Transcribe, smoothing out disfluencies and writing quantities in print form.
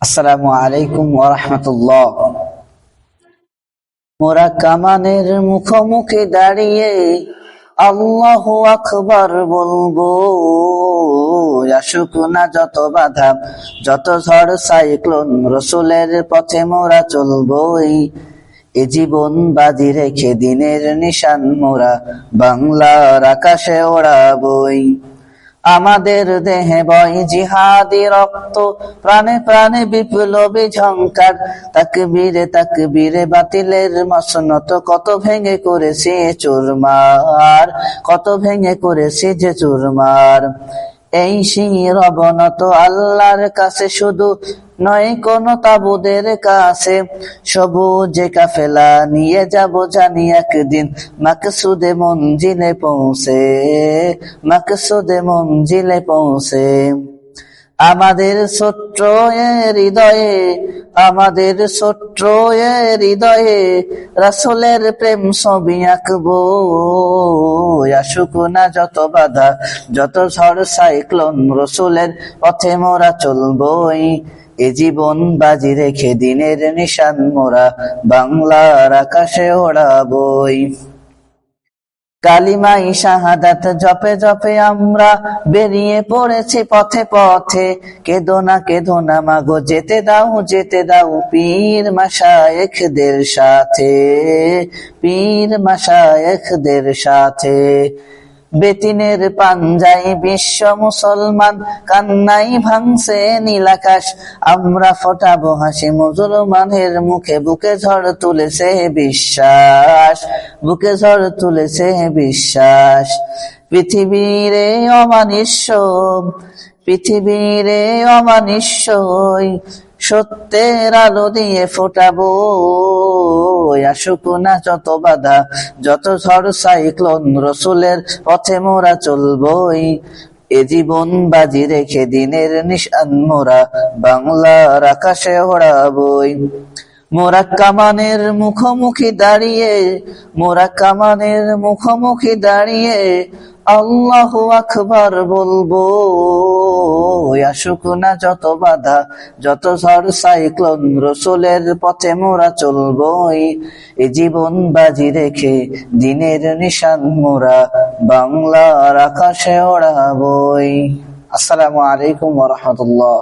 আসসালামু আলাইকুম ওয়া রাহমাতুল্লাহ। মোরা কামানের মুখোমুখি দাঁড়িয়ে আল্লাহু আকবার বলবো। আসুক না যত বাধা, যত ঝড় সাইক্লোন, রসুলের পথে মোরা চলবই। এ জীবন বাজি রেখে দিনের নিশান মোরা বাংলার আকাশে ওড়াবই। আমাদের দেহে বয় জিহাদি রক্ত, প্রাণে প্রাণে বিপ্লবী ঝংকার। তাকবীরে তাকবীরে বাতিলের মসনত, কত ভেঙে করেছে চুরমার, কত ভেঙে করেছে যে চুরমার। এই শির অবনত আল্লাহর কাছে, শুধু নয় কোন তাবুদের কাছে। সবুজে কাফেলা নিয়ে যাব জানি একদিন, মাকসুদে মঞ্জিলে পৌঁছে, মাকসুদে মঞ্জিলে পৌঁছে। আমাদের ছোট্ট হৃদয়ে, আমাদের ছোট্ট হৃদয়ে রাসূলের প্রেম ছবি আঁকবো। আসুক না যত বাধা, যত ঝড় সাইক্লোন, রসুলের পথে মোরা চলবই। এ জীবন বাজি রেখে দিনের নিশান মোরা বাংলার আকাশে ওড়াবই। কালিমাই শাহাদাত জপে জপে আমরা বেরিয়ে পড়েছি পথে পথে। কেঁদো না মাগো, যেতে দাও পীর মাশায়েখদের সাথে, পীর মাশায়েখদের সাথে। বেতিনের পাঞ্জায় বিশ্ব মুসলমান, কান্নাই ভাঙছে নীলাকাশ। আমরা ফোটাবো হাসি মুসলমানের মুখে, বুকে ঝড় তুলেছে বিশ্বাস, বুকে ঝড় তুলেছে বিশ্বাস। পৃথিবীরে অমানিস্য, পৃথিবীরে অমানিস্য সত্যের আলো দিয়ে ফোটাবো। আসুক না যত বাধা, যত ঝড় সাইক্লোন, রসুলের পথে মোরা চলবই। এ জীবন বাজি রেখে দিনের নিশান মোরা বাংলার আকাশে ওড়াবই। মোরা কামানের মুখোমুখি দাঁড়িয়ে, মোরা কামানের মুখোমুখি দাঁড়িয়ে আল্লাহু আকবার বলবো। আসুক না যত বাধা, যত ঝড় সাইক্লোন, রসুলের পথে মোরা চলবই। এ জীবন বাজি রেখে দিনের নিশান মোরা বাংলার আকাশে ওড়াবই। আসসালামু আলাইকুম ওয়া রাহমাতুল্লাহ।